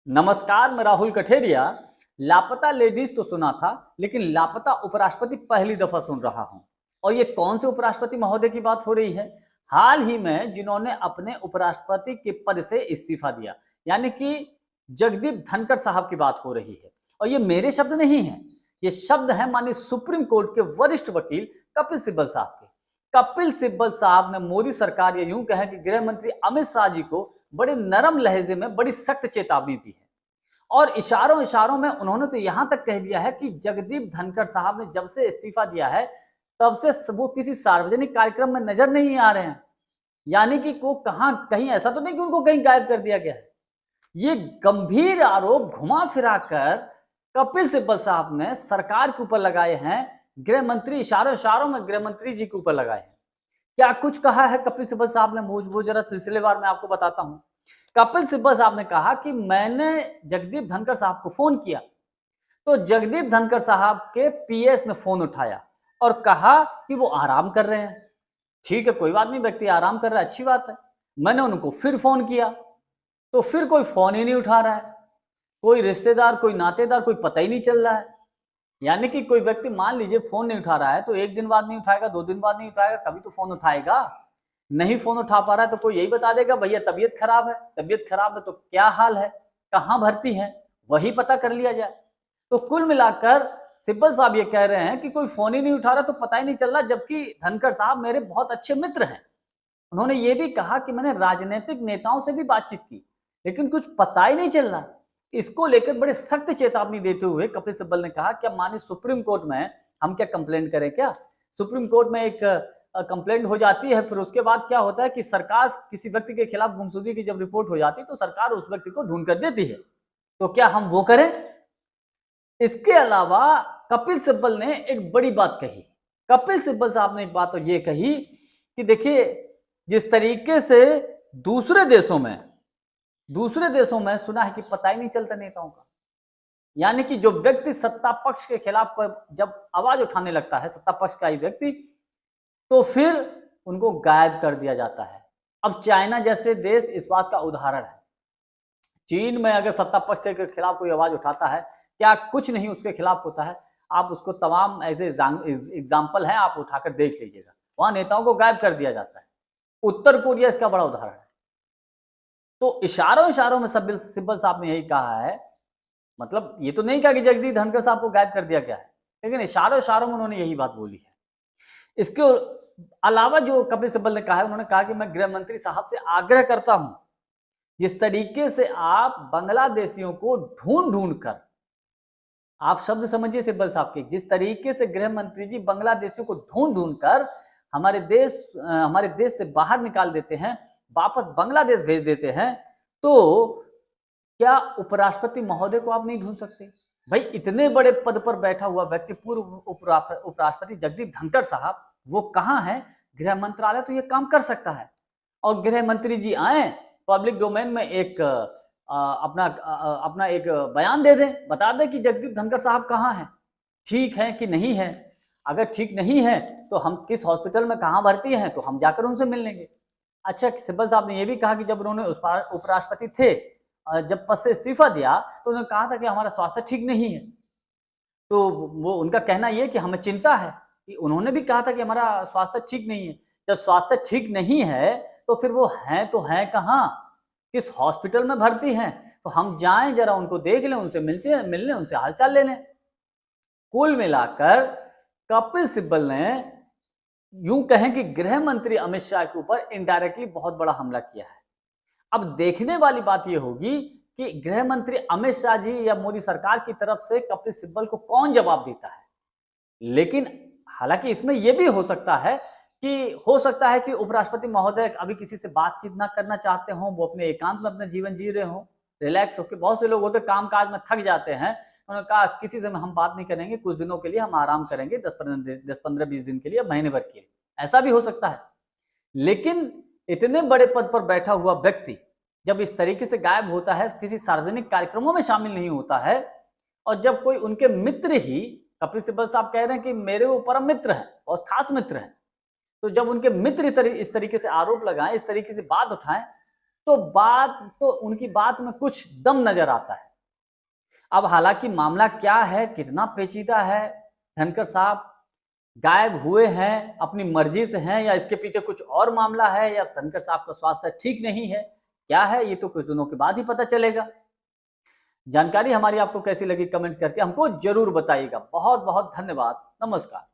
नमस्कार, मैं राहुल कठेरिया। लापता लेडीज तो सुना था, लेकिन लापता उपराष्ट्रपति पहली दफा सुन रहा हूं। और ये कौन से उपराष्ट्रपति महोदय की बात हो रही है? हाल ही में जिन्होंने अपने उपराष्ट्रपति के पद से इस्तीफा दिया, यानी कि जगदीप धनखड़ साहब की बात हो रही है। और ये मेरे शब्द नहीं है, ये शब्द है माननीय सुप्रीम कोर्ट के वरिष्ठ वकील कपिल सिब्बल साहब के। कपिल सिब्बल साहब ने मोदी सरकार या यूं कहें कि गृह मंत्री अमित शाह जी को बड़े नरम लहजे में बड़ी सख्त चेतावनी दी है। और इशारों इशारों में उन्होंने तो यहां तक कह दिया है कि जगदीप धनखड़ साहब ने जब से इस्तीफा दिया है तब से वो किसी सार्वजनिक कार्यक्रम में नजर नहीं आ रहे हैं। यानी कि वो कहां कहीं ऐसा तो नहीं कि उनको कहीं गायब कर दिया गया है। ये गंभीर आरोप घुमा फिरा कर कपिल सिब्बल साहब ने सरकार के ऊपर लगाए हैं। गृह मंत्री इशारों इशारों में गृह मंत्री जी के ऊपर लगाए हैं। क्या कुछ कहा है कपिल सिब्बल साहब ने, वो जरा सिलसिलेवार मैं आपको बताता हूं। कपिल सिब्बल साहब ने कहा कि मैंने जगदीप धनखड़ साहब को फोन किया, तो जगदीप धनखड़ साहब के पीएस ने फोन उठाया और कहा कि वो आराम कर रहे हैं। ठीक है, कोई बात नहीं, व्यक्ति आराम कर रहा है, अच्छी बात है। मैंने उनको फिर फोन किया तो फिर कोई फोन ही नहीं उठा रहा है। कोई रिश्तेदार, कोई नातेदार, कोई पता ही नहीं चल रहा है। यानी कि कोई व्यक्ति मान लीजिए फोन नहीं उठा रहा है तो एक दिन बाद नहीं उठाएगा, 2 दिन बाद नहीं उठाएगा, कभी तो फोन उठाएगा। नहीं फोन उठा पा रहा है तो कोई यही बता देगा भैया तबीयत खराब है। तबीयत खराब है तो क्या हाल है, कहाँ भर्ती है, वही पता कर लिया जाए। तो कुल मिलाकर सिब्बल साहब ये कह रहे हैं कि कोई फोन ही नहीं उठा रहा तो पता ही नहीं चल रहा, जबकि धनखड़ साहब मेरे बहुत अच्छे मित्र हैं। उन्होंने ये भी कहा कि मैंने राजनीतिक नेताओं से भी बातचीत की, लेकिन कुछ पता ही नहीं चल रहा। इसको लेकर बड़े सख्त चेतावनी देते हुए कपिल सिब्बल ने कहा क्या माननीय सुप्रीम कोर्ट में हम क्या कंप्लेंट करें? क्या सुप्रीम कोर्ट में एक कंप्लेंट हो जाती है, फिर उसके बाद क्या होता है कि सरकार किसी व्यक्ति के खिलाफ गुमशुदगी की जब रिपोर्ट हो जाती है तो सरकार उस व्यक्ति को ढूंढ कर देती है। तो क्या हम वो करें? इसके अलावा कपिल सिब्बल ने एक बड़ी बात कही। कपिल सिब्बल साहब ने एक बात तो ये कही कि देखिए, जिस तरीके से दूसरे देशों में सुना है कि पता ही नहीं चलता नेताओं का। यानी कि जो व्यक्ति सत्ता पक्ष के खिलाफ जब आवाज उठाने लगता है, सत्ता पक्ष का ही व्यक्ति, तो फिर उनको गायब कर दिया जाता है। अब चाइना जैसे देश इस बात का उदाहरण है। चीन में अगर सत्ता पक्ष के खिलाफ कोई आवाज उठाता है, क्या कुछ नहीं उसके खिलाफ होता है? आप उसको तमाम ऐसे एग्जाम्पल हैं, आप उठाकर देख लीजिएगा, वहां नेताओं को गायब कर दिया जाता है। उत्तर कोरिया इसका बड़ा उदाहरण है। तो इशारों इशारों में सिब्बल साहब ने यही कहा है, मतलब ये तो नहीं कहा कि जगदीप धनखड़ साहब को गायब कर दिया गया है, लेकिन इशारों इशारों में उन्होंने यही बात बोली है। इसके अलावा जो कपिल सिब्बल ने कहा है, उन्होंने कहा कि मैं गृह मंत्री साहब से आग्रह करता हूं, जिस तरीके से आप बांग्लादेशियों को ढूंढ ढूंढ कर, आप शब्द समझिए सिब्बल साहब के, जिस तरीके से गृह मंत्री जी बांग्लादेशियों को ढूंढ ढूंढ कर हमारे देश से बाहर निकाल देते हैं, वापस बांग्लादेश भेज देते हैं, तो क्या उपराष्ट्रपति महोदय को आप नहीं ढूंढ सकते? भाई, इतने बड़े पद पर बैठा हुआ व्यक्ति, पूर्व उपराष्ट्रपति जगदीप धनखड़ साहब, वो कहाँ है? गृह मंत्रालय तो ये काम कर सकता है। और गृह मंत्री जी आए, पब्लिक डोमेन में एक अपना एक बयान दे दें, बता दें कि जगदीप धनखड़ साहब कहाँ हैं, ठीक है कि नहीं है। अगर ठीक नहीं है तो हम किस हॉस्पिटल में कहाँ भर्ती हैं, तो हम जाकर उनसे मिल लेंगे। अच्छा, सिब्बल साहब ने यह भी कहा कि जब उन्होंने उपराष्ट्रपति थे, जब पद से इस्तीफा दिया तो उन्होंने कहा था कि हमारा स्वास्थ्य ठीक नहीं है। तो वो उनका कहना यह कि हमें चिंता है, कि उन्होंने भी कहा था कि हमारा स्वास्थ्य ठीक नहीं है। जब स्वास्थ्य ठीक नहीं है तो फिर वो हैं तो हैं कहाँ, किस हॉस्पिटल में भर्ती हैं? तो हम जाएं, जरा उनको देख लें, उनसे मिलने, उनसे हालचाल ले लें। कुल मिलाकर कपिल सिब्बल ने यूं कहें कि गृह मंत्री अमित शाह के ऊपर इनडायरेक्टली बहुत बड़ा हमला किया है। अब देखने वाली बात यह होगी कि गृह मंत्री अमित शाह जी या मोदी सरकार की तरफ से कपिल सिब्बल को कौन जवाब देता है। लेकिन हालांकि इसमें यह भी हो सकता है कि उपराष्ट्रपति महोदय अभी किसी से बातचीत ना करना चाहते हों, वो अपने एकांत में अपना जीवन जी रहे हों, रिलैक्स होकर। बहुत से लोग होते काम काज में थक जाते हैं, उन्होंने कहा किसी से हम बात नहीं करेंगे, कुछ दिनों के लिए हम आराम करेंगे, 10-15-20 दिन के लिए, महीने भर के लिए, ऐसा भी हो सकता है। लेकिन इतने बड़े पद पर बैठा हुआ व्यक्ति जब इस तरीके से गायब होता है, किसी सार्वजनिक कार्यक्रमों में शामिल नहीं होता है, और जब कोई उनके मित्र ही, कपिल सिब्बल साहब कह रहे हैं कि मेरे वो परम मित्र हैं, बहुत खास मित्र हैं, तो जब उनके मित्र इस तरीके से आरोप लगाएं, इस तरीके से बात उठाएं, तो उनकी बात में कुछ दम नजर आता है। अब हालांकि मामला क्या है, कितना पेचीदा है, धनखड़ साहब गायब हुए हैं अपनी मर्जी से हैं या इसके पीछे कुछ और मामला है या धनखड़ साहब का स्वास्थ्य ठीक नहीं है, क्या है ये तो कुछ दिनों के बाद ही पता चलेगा। जानकारी हमारी आपको कैसी लगी कमेंट करके हमको जरूर बताइएगा। बहुत बहुत धन्यवाद। नमस्कार।